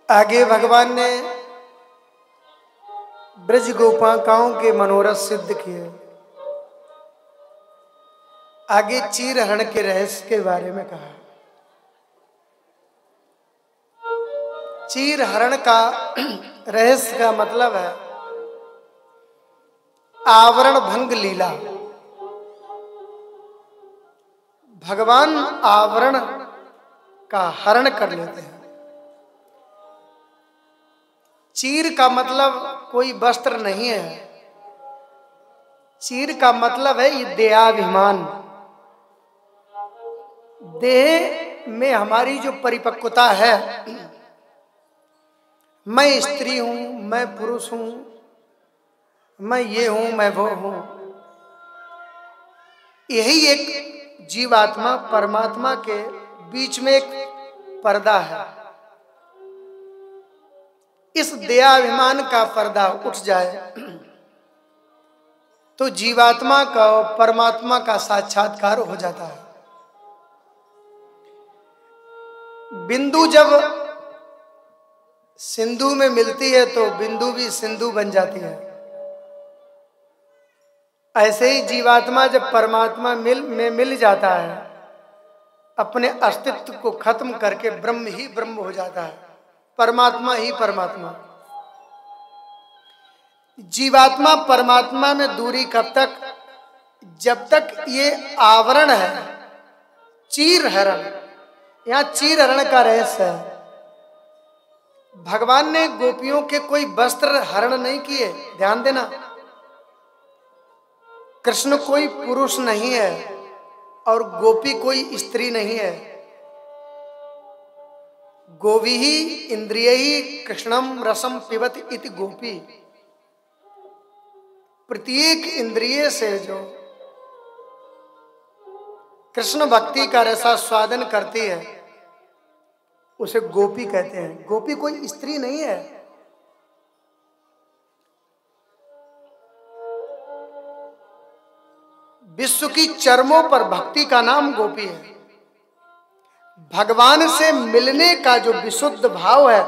आगे भगवान ने ब्रज गोपाकाओं के मनोरथ सिद्ध किए। आगे चीर हरण के रहस्य के बारे में कहा। चीर हरण का रहस्य का मतलब है आवरण भंग लीला। भगवान आवरण का हरण कर लेते हैं। चीर का मतलब कोई वस्त्र नहीं है। चीर का मतलब है ये देहाभिमान। देह में हमारी जो परिपक्वता है, मैं स्त्री हूं, मैं पुरुष हूं, मैं ये हूं, मैं वो हूं, यही एक जीवात्मा परमात्मा के बीच में एक पर्दा है। इस देहाभिमान का पर्दा उठ जाए तो जीवात्मा का और परमात्मा का साक्षात्कार हो जाता है। बिंदु जब सिंधु में मिलती है तो बिंदु भी सिंधु बन जाती है। ऐसे ही जीवात्मा जब परमात्मा में मिल जाता है, अपने अस्तित्व को खत्म करके ब्रह्म ही ब्रह्म हो जाता है, परमात्मा ही परमात्मा। जीवात्मा परमात्मा में दूरी कब तक? जब तक ये आवरण है, चीर हरण। यहां चीर हरण का रहस्य है। भगवान ने गोपियों के कोई वस्त्र हरण नहीं किए, ध्यान देना। कृष्ण कोई पुरुष नहीं है और गोपी कोई स्त्री नहीं है। गोवी ही इंद्रिय ही कृष्णम रसम पिबत इति गोपी। प्रत्येक इंद्रिय से जो कृष्ण भक्ति का रसास्वादन करती है उसे गोपी कहते हैं। गोपी कोई स्त्री नहीं है। विश्व की चरमों पर भक्ति का नाम गोपी है। भगवान से मिलने का जो विशुद्ध भाव है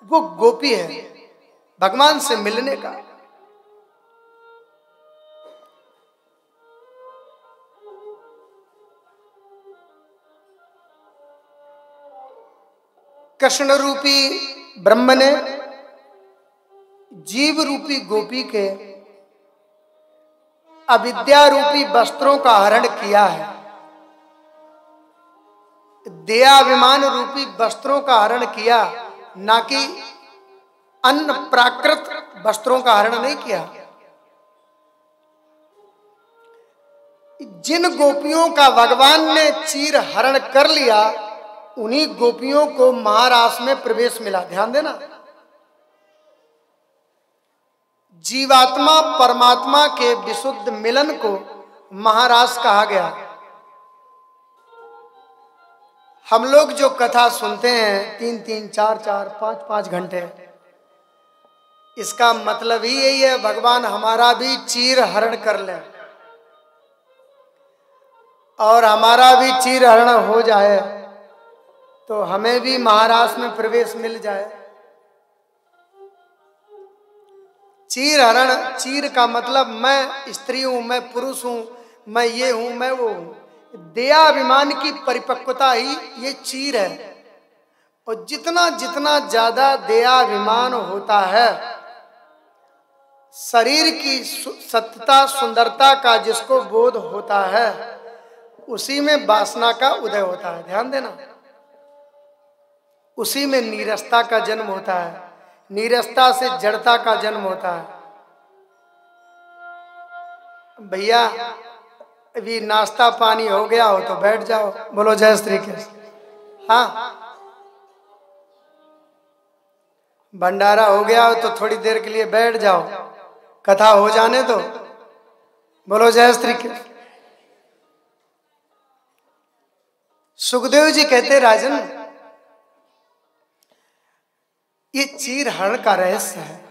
वो गोपी है। भगवान से मिलने का कृष्ण रूपी ब्रह्म ने जीव रूपी गोपी के अविद्या रूपी वस्त्रों का हरण किया है। देहाभिमान रूपी वस्त्रों का हरण किया, ना कि अन्य प्राकृत वस्त्रों का हरण नहीं किया। जिन गोपियों का भगवान ने चीर हरण कर लिया, उन्हीं गोपियों को महारास में प्रवेश मिला। ध्यान देना, जीवात्मा परमात्मा के विशुद्ध मिलन को महारास कहा गया। हम लोग जो कथा सुनते हैं 3-3, 4-4, 5-5 घंटे, इसका मतलब ही यही है भगवान हमारा भी चीर हरण कर ले और हमारा भी चीर हरण हो जाए तो हमें भी महारास में प्रवेश मिल जाए। चीर हरण, चीर का मतलब मैं स्त्री हूं, मैं पुरुष हूं, मैं ये हूं, मैं वो हूं। देहाभिमान की परिपक्वता ही ये चीर है। और जितना जितना ज्यादा देहाभिमान होता है, शरीर की सत्यता सुंदरता का जिसको बोध होता है, उसी में वासना का उदय होता है। ध्यान देना, उसी में नीरसता का जन्म होता है। नीरसता से जड़ता का जन्म होता है। भैया अभी नाश्ता पानी हो गया हो तो बैठ जाओ, बोलो जय श्री कृष्ण। हाँ, भंडारा हो गया हो तो थोड़ी देर के लिए बैठ जाओ, कथा हो जाने दो, बोलो जय श्री कृष्ण। सुखदेव जी कहते, राजन ये चीर हरण का रहस्य है।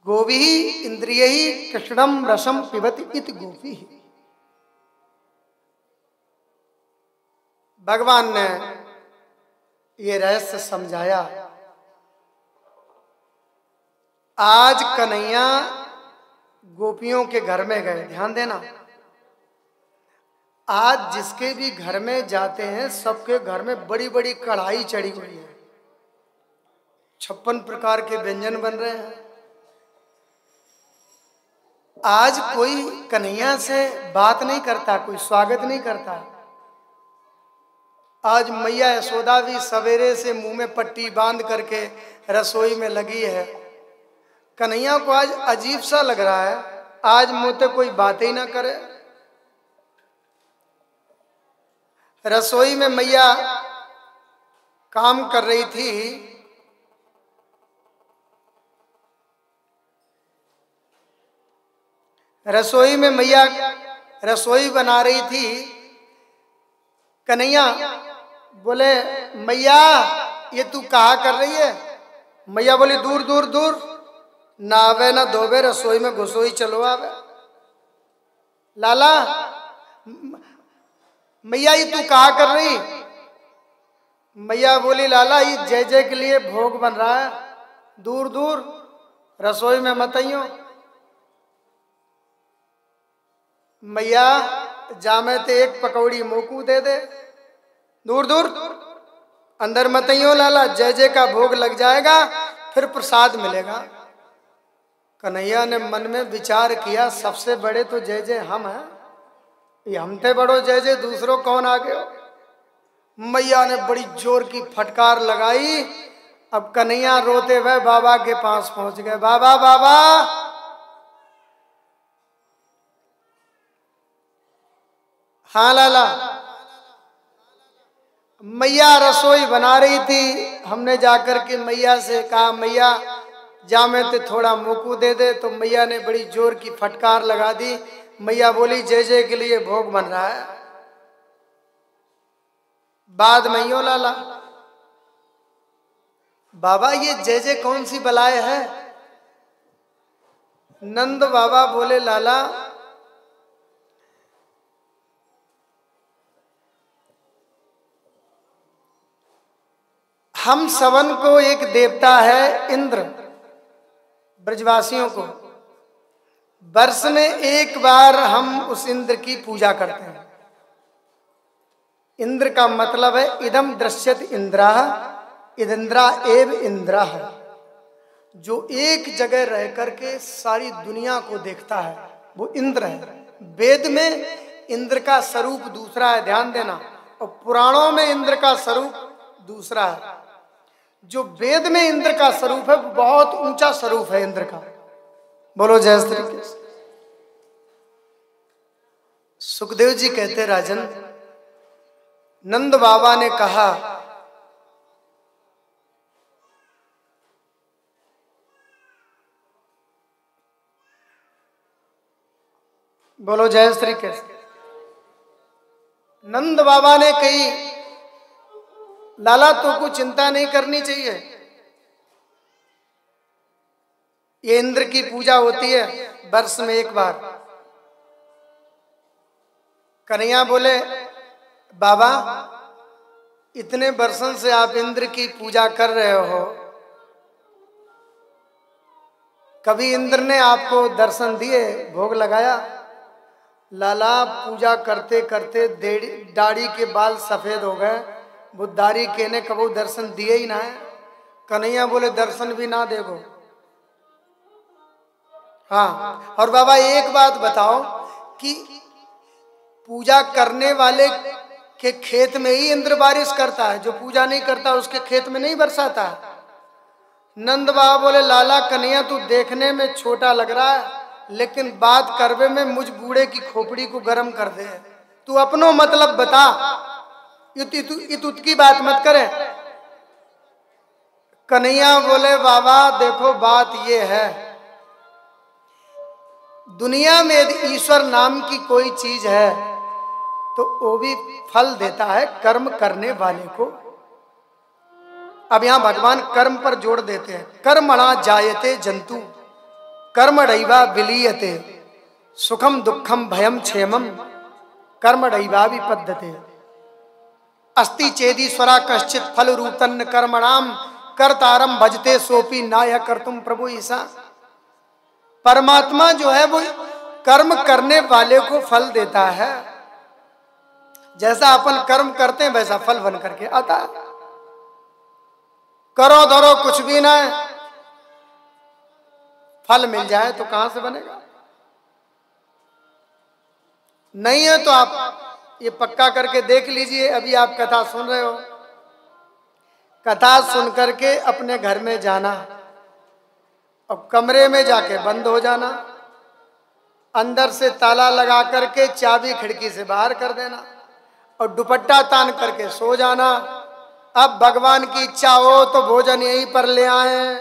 गोवी इंद्रिय ही कृष्णम रसम पिबति इति गोपी। भगवान ने ये रहस्य समझाया। आज कन्हैया गोपियों के घर में गए, ध्यान देना। आज जिसके भी घर में जाते हैं सबके घर में बड़ी बड़ी कढ़ाई चढ़ी हुई है, 56 प्रकार के व्यंजन बन रहे हैं। आज कोई कन्हैया से बात नहीं करता, कोई स्वागत नहीं करता। आज मैया यशोदा भी सवेरे से मुंह में पट्टी बांध करके रसोई में लगी है। कन्हैया को आज अजीब सा लग रहा है, आज मुझसे कोई बात ही ना करे। रसोई में मैया काम कर रही थी। रसोई में मैया रसोई बना रही थी। कन्हैया बोले, मैया ये तू कहा कर रही है? मैया बोली, दूर दूर दूर, ना आवे ना धोबे, रसोई में घुसोई चलो आवे। लाला, मैया ये तू कहा कर रही? मैया बोली, लाला ये जय जय के लिए भोग बन रहा है, दूर दूर रसोई में मत आइयो। मैया जामे ते एक पकौड़ी मोकू दे दे, दूर दूर अंदर मत आइयो लाला, जय जय का भोग लग जाएगा फिर प्रसाद मिलेगा। कन्हैया ने मन में विचार किया, सबसे बड़े तो जय जय हम हैं, ये हमसे बड़ो जय जय दूसरों कौन आ गए। मैया ने बड़ी जोर की फटकार लगाई। अब कन्हैया रोते हुए बाबा के पास पहुंच गए। बाबा बाबा, हाँ लाला। मैया रसोई बना रही थी, हमने जाकर के मैया से कहा, मैया जामे ते थोड़ा मोकू दे दे, तो मैया ने बड़ी जोर की फटकार लगा दी। मैया बोली, जय जय के लिए भोग बन रहा है, बाद में यो लाला। बाबा ये जय जय कौन सी बलाए है? नंद बाबा बोले, लाला हम सबन को एक देवता है इंद्र, ब्रजवासियों को वर्ष में एक बार हम उस इंद्र की पूजा करते हैं। इंद्र का मतलब है इदम दृश्यत इंद्रा, इदिंद्रा एव इंद्रा, जो एक जगह रह करके सारी दुनिया को देखता है वो इंद्र है। वेद में इंद्र का स्वरूप दूसरा है, ध्यान देना, और पुराणों में इंद्र का स्वरूप दूसरा है। जो वेद में इंद्र का स्वरूप है बहुत ऊंचा स्वरूप है इंद्र का। बोलो जय श्री कृष्ण। सुखदेव जी कहते, राजन नंद बाबा ने कहा, बोलो जय श्री कृष्ण। नंद बाबा ने कही, लाला तो को चिंता नहीं करनी चाहिए, ये इंद्र की पूजा होती है वर्ष में एक बार। कन्हैया बोले, बाबा इतने वर्षों से आप इंद्र की पूजा कर रहे हो, कभी इंद्र ने आपको दर्शन दिए, भोग लगाया? लाला पूजा करते करते दाढ़ी के बाल सफेद हो गए, वो दाढ़ी के ने कबू दर्शन दिए ही ना है। कन्हैया बोले, दर्शन भी ना देगो? हाँ, और बाबा एक बात बताओ कि पूजा करने वाले के खेत में ही इंद्र बारिश करता है, जो पूजा नहीं करता उसके खेत में नहीं बरसाता है? नंद बाबा बोले, लाला कन्हैया तू देखने में छोटा लग रहा है, लेकिन बात करवे में मुझ बूढ़े की खोपड़ी को गर्म कर दे। तू अपनो मतलब बता, इतुत की बात मत करे। कन्हैया बोले, बाबा देखो बात ये है, दुनिया में यदि ईश्वर नाम की कोई चीज है तो वो भी फल देता है कर्म करने वाले को। अब यहां भगवान कर्म पर जोड़ देते हैं। कर्मणा जायते जंतु कर्मणैवा विलीयते, सुखम दुखम भयम क्षेमम कर्मणैवा विपद्यते। अस्ति चेदीश्वरा कश्चित फल रूतन कर्मणाम कर्तारम भजते सोपी नाय कर्तुम प्रभु ईसा। परमात्मा जो है वो कर्म करने वाले को फल देता है। जैसा अपन कर्म करते हैं वैसा फल बन करके आता है। करो धरो कुछ भी ना है, फल मिल जाए तो कहां से बनेगा? नहीं है तो आप ये पक्का करके देख लीजिए। अभी आप कथा सुन रहे हो, कथा सुन करके अपने घर में जाना और कमरे में जाके बंद हो जाना, अंदर से ताला लगा करके चाबी खिड़की से बाहर कर देना और दुपट्टा तान करके सो जाना। अब भगवान की इच्छा हो तो भोजन यहीं पर ले आए।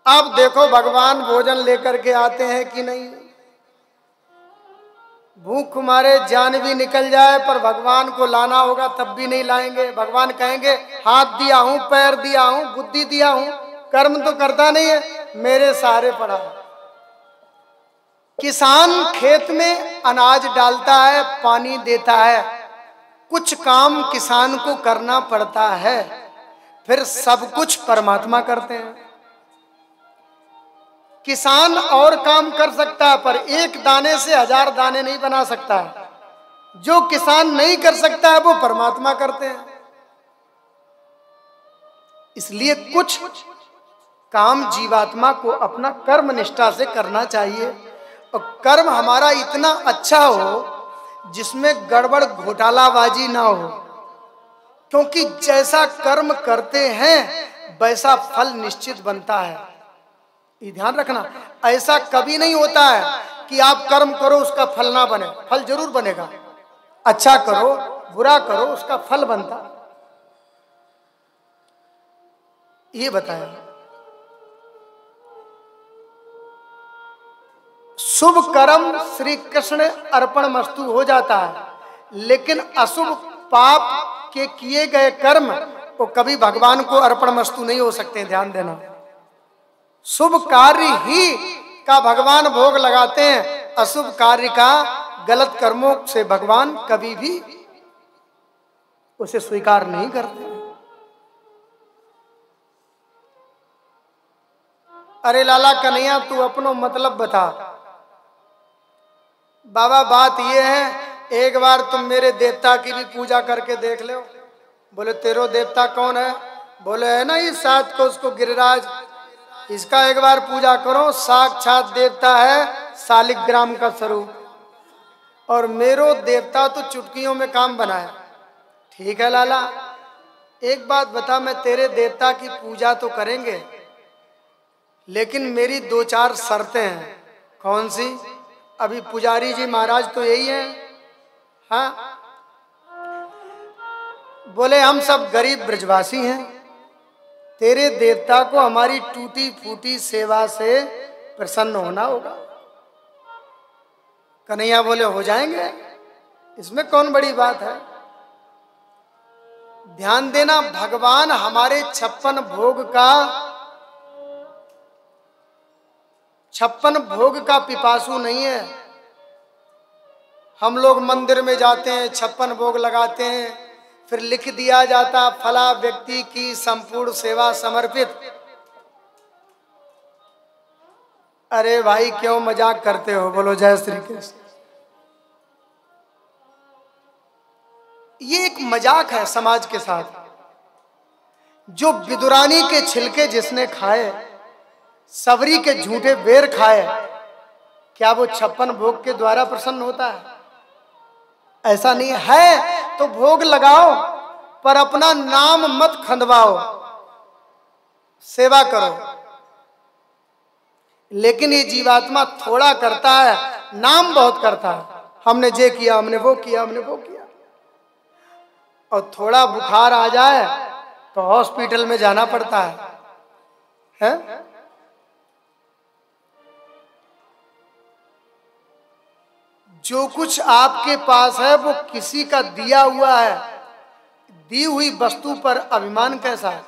अब देखो भगवान भोजन लेकर के आते हैं कि नहीं। भूख मारे जान भी निकल जाए पर भगवान को लाना होगा तब भी नहीं लाएंगे। भगवान कहेंगे हाथ दिया हूं, पैर दिया हूं, बुद्धि दिया हूं, कर्म तो करता नहीं है, मेरे सहारे पड़ा। किसान खेत में अनाज डालता है, पानी देता है, कुछ काम किसान को करना पड़ता है, फिर सब कुछ परमात्मा करते हैं। किसान और काम कर सकता है पर एक दाने से 1000 दाने नहीं बना सकता है। जो किसान नहीं कर सकता है वो परमात्मा करते हैं। इसलिए कुछ काम जीवात्मा को अपना कर्म निष्ठा से करना चाहिए और कर्म हमारा इतना अच्छा हो जिसमें गड़बड़ घोटालाबाजी ना हो, क्योंकि जैसा कर्म करते हैं वैसा फल निश्चित बनता है। ये ध्यान रखना, ऐसा कभी नहीं होता है कि आप कर्म करो उसका फल ना बने। फल जरूर बनेगा, अच्छा करो बुरा करो उसका फल बनता। ये बताया शुभ कर्म श्री कृष्ण अर्पण मस्तु हो जाता है, लेकिन अशुभ पाप के किए गए कर्म वो कभी भगवान को अर्पण मस्तु नहीं हो सकते। ध्यान देना, शुभ कार्य ही का भगवान भोग लगाते हैं, अशुभ कार्य का गलत कर्मों से भगवान कभी भी उसे स्वीकार नहीं करते। अरे लाला कन्हैया तू अपनो मतलब बता। बाबा बात ये है, एक बार तुम मेरे देवता की भी पूजा करके देख लो। बोले तेरो देवता कौन है? बोले है ना ये सात को उसको गिरिराज, इसका एक बार पूजा करो, साक्षात देवता है शालिग्राम का स्वरूप। और मेरो देवता तो चुटकियों में काम बनाए। ठीक है लाला, एक बात बता, मैं तेरे देवता की पूजा तो करेंगे लेकिन मेरी 2-4 शर्तें हैं। कौन सी? अभी पुजारी जी महाराज तो यही हैं। हाँ, बोले हम सब गरीब ब्रजवासी हैं, तेरे देवता को हमारी टूटी फूटी सेवा से प्रसन्न होना होगा। कन्हैया बोले हो जाएंगे, इसमें कौन बड़ी बात है। ध्यान देना, भगवान हमारे 56 भोग का पिपासु नहीं है। हम लोग मंदिर में जाते हैं, 56 भोग लगाते हैं, फिर लिख दिया जाता फला व्यक्ति की संपूर्ण सेवा समर्पित। अरे भाई क्यों मजाक करते हो? बोलो जय श्री कृष्ण। ये एक मजाक है समाज के साथ। जो विदुरानी के छिलके जिसने खाए, सबरी के झूठे बेर खाए, क्या वो 56 भोग के द्वारा प्रसन्न होता है? ऐसा नहीं है। तो भोग लगाओ पर अपना नाम मत खंडवाओ, सेवा करो। लेकिन ये जीवात्मा थोड़ा करता है, नाम बहुत करता है। हमने ये किया, हमने वो किया, हमने वो किया। और थोड़ा बुखार आ जाए तो हॉस्पिटल में जाना पड़ता है? जो कुछ आपके पास है वो किसी का दिया हुआ है। दी हुई वस्तु पर अभिमान कैसा है?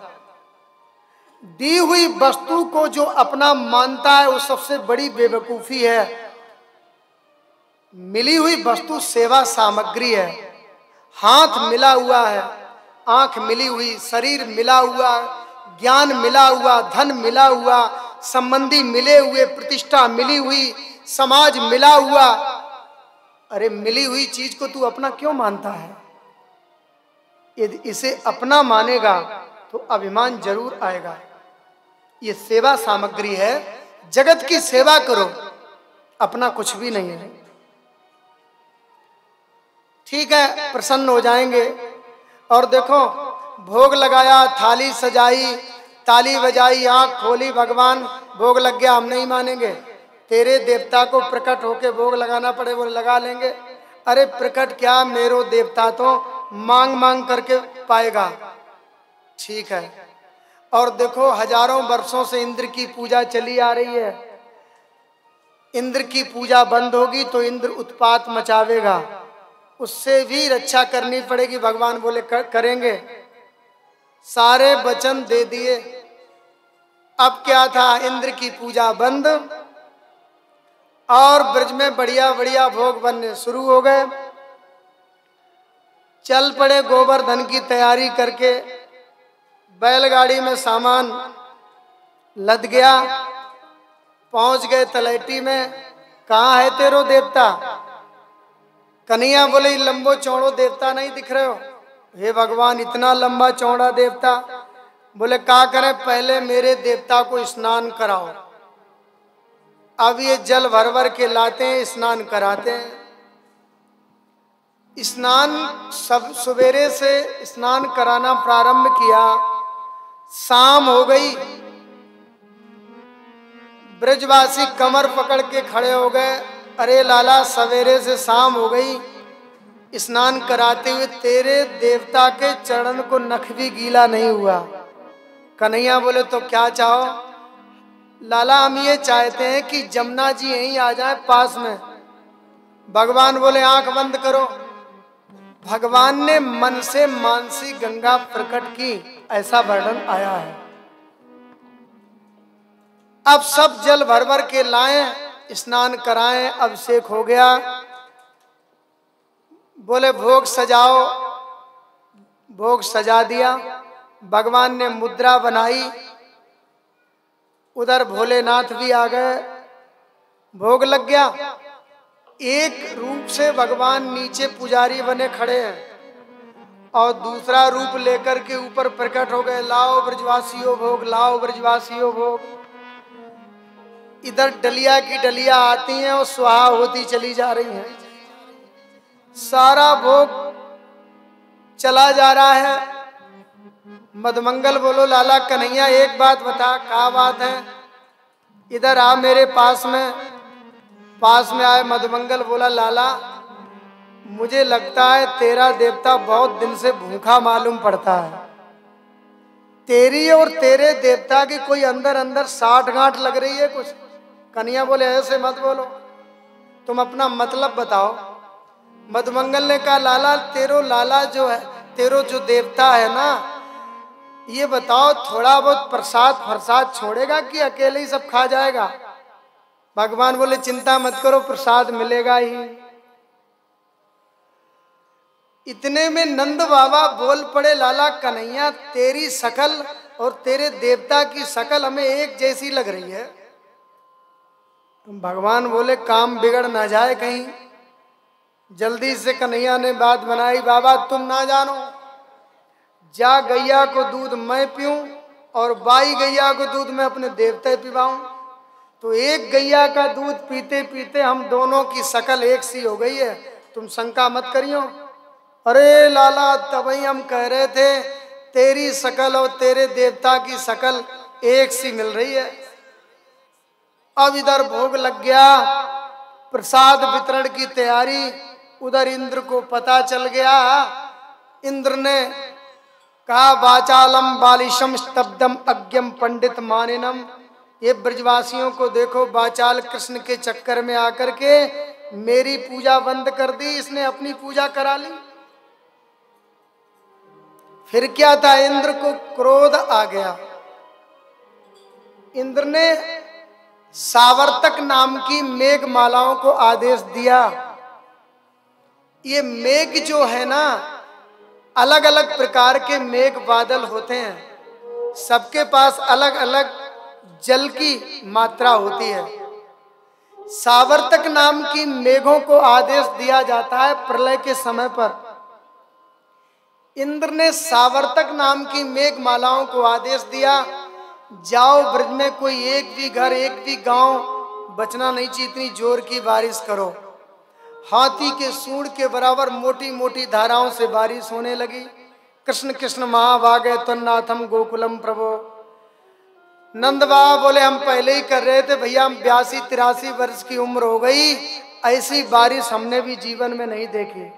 दी हुई वस्तु को जो अपना मानता है वो सबसे बड़ी बेवकूफी है। मिली हुई वस्तु सेवा सामग्री है। हाथ मिला हुआ है, आंख मिली हुई, शरीर मिला हुआ, ज्ञान मिला हुआ, धन मिला हुआ, संबंधी मिले हुए, प्रतिष्ठा मिली हुई, समाज मिला हुआ। अरे मिली हुई चीज को तू अपना क्यों मानता है? यदि इसे अपना मानेगा तो अभिमान जरूर आएगा। ये सेवा सामग्री है, जगत की सेवा करो, अपना कुछ भी नहीं है। ठीक है, प्रसन्न हो जाएंगे। और देखो, भोग लगाया, थाली सजाई, ताली बजाई, आंख खोली, भगवान भोग लग गया, हम नहीं मानेंगे। तेरे देवता को प्रकट होके भोग लगाना पड़े, वो लगा लेंगे। अरे प्रकट क्या, मेरो देवता तो मांग मांग करके पाएगा। ठीक है। और देखो, हजारों वर्षों से इंद्र की पूजा चली आ रही है। इंद्र की पूजा बंद होगी तो इंद्र उत्पात मचावेगा, उससे भी रक्षा करनी पड़ेगी। भगवान बोले करेंगे, सारे वचन दे दिए। अब क्या था, इंद्र की पूजा बंद और ब्रज में बढ़िया बढ़िया भोग बनने शुरू हो गए। चल पड़े गोवर्धन की तैयारी करके, बैलगाड़ी में सामान लद गया, पहुंच गए तलैटी में। कहाँ है तेरो देवता? कन्हैया बोले, लंबो चौड़ो देवता नहीं दिख रहे हो? हे भगवान, इतना लंबा चौड़ा देवता? बोले क्या करें, पहले मेरे देवता को स्नान कराओ। अब ये जल भर भर के लाते हैं, स्नान कराते हैं। स्नान सब सवेरे से स्नान कराना प्रारंभ किया, शाम हो गई। ब्रजवासी कमर पकड़ के खड़े हो गए, अरे लाला सवेरे से शाम हो गई, स्नान कराते हुए तेरे देवता के चरण को नख भी गीला नहीं हुआ। कन्हैया बोले तो क्या चाहो? लाला हम ये चाहते हैं कि जमुना जी यहीं आ जाए पास में। भगवान बोले आंख बंद करो। भगवान ने मन से मानसी गंगा प्रकट की, ऐसा वर्णन आया है। अब सब जल भर भर के लाएं, स्नान कराएं, अभिषेक हो गया। बोले भोग सजाओ, भोग सजा दिया। भगवान ने मुद्रा बनाई, उधर भोलेनाथ भी आ गए, भोग लग गया। एक रूप से भगवान नीचे पुजारी बने खड़े हैं और दूसरा रूप लेकर के ऊपर प्रकट हो गए, लाओ ब्रजवासियों भोग, लाओ ब्रजवासियों भोग। इधर डलिया की डलिया आती हैं और स्वाहा होती चली जा रही हैं। सारा भोग चला जा रहा है। मधुमंगल बोलो, लाला कन्हैया एक बात बता, क्या बात है? इधर आ मेरे पास में। पास में आए मधुमंगल, बोला लाला मुझे लगता है तेरा देवता बहुत दिन से भूखा मालूम पड़ता है। तेरी और तेरे देवता की कोई अंदर अंदर साठ गांठ लग रही है कुछ। कन्हैया बोले ऐसे मत बोलो, तुम अपना मतलब बताओ। मधुमंगल ने कहा लाला तेरो लाला जो है, तेरो जो देवता है ना, ये बताओ थोड़ा बहुत प्रसाद फरसाद छोड़ेगा कि अकेले ही सब खा जाएगा? भगवान बोले चिंता मत करो, प्रसाद मिलेगा ही। इतने में नंद बाबा बोल पड़े, लाला कन्हैया तेरी शकल और तेरे देवता की शकल हमें एक जैसी लग रही है। भगवान बोले काम बिगड़ ना जाए कहीं। जल्दी से कन्हैया ने बात बनाई, बाबा तुम ना जानो, जा गैया को दूध मैं पीऊं और बाई गैया को दूध मैं अपने देवते पिवाऊं। तो एक गैया का दूध पीते पीते हम दोनों की शकल एक सी हो गई है, तुम शंका मत करियो। अरे लाला तभी हम कह रहे थे तेरी शकल और तेरे देवता की शकल एक सी मिल रही है। अब इधर भोग लग गया, प्रसाद वितरण की तैयारी। उधर इंद्र को पता चल गया। इंद्र ने कहा वाचालम बालिशम स्तब्धम अज्ञम पंडित मानिनम। ये ब्रजवासियों को देखो, वाचाल कृष्ण के चक्कर में आकर के मेरी पूजा बंद कर दी, इसने अपनी पूजा करा ली। फिर क्या था, इंद्र को क्रोध आ गया। इंद्र ने सावर्तक नाम की मेघ मालाओं को आदेश दिया। ये मेघ जो है ना, अलग अलग प्रकार के मेघ बादल होते हैं, सबके पास अलग अलग जल की मात्रा होती है। सावर्तक नाम की मेघों को आदेश दिया जाता है प्रलय के समय पर। इंद्र ने सावर्तक नाम की मेघ मालाओं को आदेश दिया, जाओ ब्रज में कोई एक भी घर, एक भी गांव बचना नहीं चाहिए, इतनी जोर की बारिश करो। हाथी के सूंड के बराबर मोटी मोटी धाराओं से बारिश होने लगी। कृष्ण कृष्ण महाभागे तन्नाथम गोकुलम प्रभो। नंद बाबा बोले हम पहले ही कर रहे थे भैया, हम 82-83 वर्ष की उम्र हो गई, ऐसी बारिश हमने भी जीवन में नहीं देखी।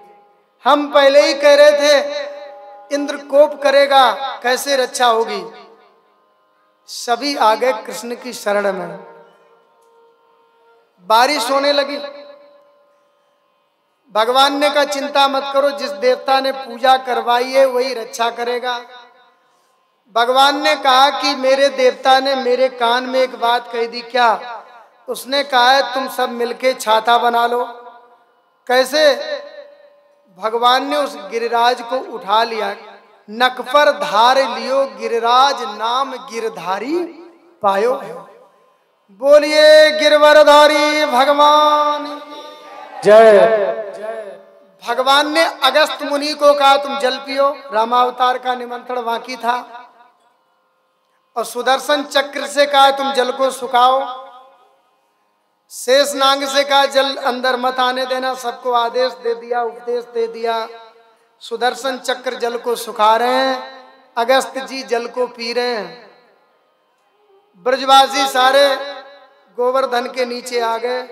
हम पहले ही कह रहे थे इंद्र कोप करेगा, कैसे रक्षा होगी। सभी आ गए कृष्ण की शरण में। बारिश होने लगी। भगवान ने कहा चिंता मत करो, जिस देवता ने पूजा करवाई है वही रक्षा करेगा। भगवान ने कहा कि मेरे देवता ने मेरे कान में एक बात कही दी। क्या? उसने कहा है तुम सब मिलके छाता बना लो। कैसे? भगवान ने उस गिरिराज को उठा लिया। नक पर धार लियो गिरिराज, नाम गिरधारी पायो। बोलिए गिरवरधारी भगवान जय। भगवान ने अगस्त मुनि को कहा तुम जल पियो। रामावतार का निमंत्रण बाकी था। और सुदर्शन चक्र से कहा तुम जल को सुखाओ। शेष नाग से कहा जल अंदर मत आने देना। सबको आदेश दे दिया, उपदेश दे दिया। सुदर्शन चक्र जल को सुखा रहे हैं, अगस्त जी जल को पी रहे हैं। ब्रजवासी सारे गोवर्धन के नीचे आ गए।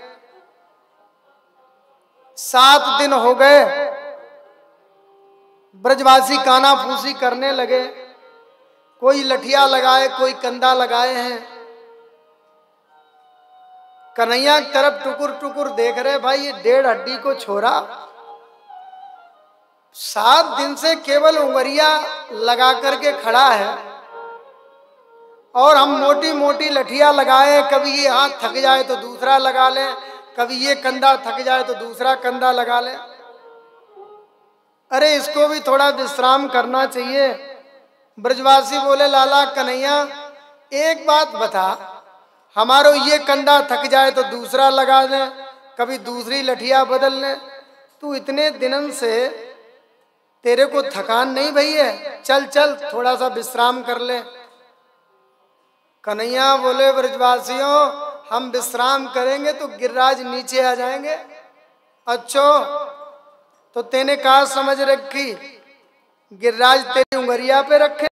7 दिन हो गए, ब्रजवासी काना फूसी करने लगे। कोई लठिया लगाए, कोई कंधा लगाए हैं। कन्हैया की तरफ टुकुर टुकुर देख रहे, भाई ये 1.5 हड्डी को छोरा 7 दिन से केवल उंगलियां लगा करके खड़ा है, और हम मोटी मोटी लठिया लगाए, कभी ये हाथ थक जाए तो दूसरा लगा लें, कभी ये कंधा थक जाए तो दूसरा कंधा लगा लें। अरे इसको भी थोड़ा विश्राम करना चाहिए। ब्रजवासी बोले लाला कन्हैया एक बात बता, हमारो ये कंधा थक जाए तो दूसरा लगा लें, कभी दूसरी लठिया बदल लें। तू इतने दिनों से तेरे को थकान नहीं भई है? चल चल थोड़ा सा विश्राम कर ले। कन्हैया बोले ब्रजवासियों हम विश्राम करेंगे तो गिरिराज नीचे आ जाएंगे। अच्छो तो तेने कहा समझ रखी, गिरिराज तेरी उंगलिया पे रखे।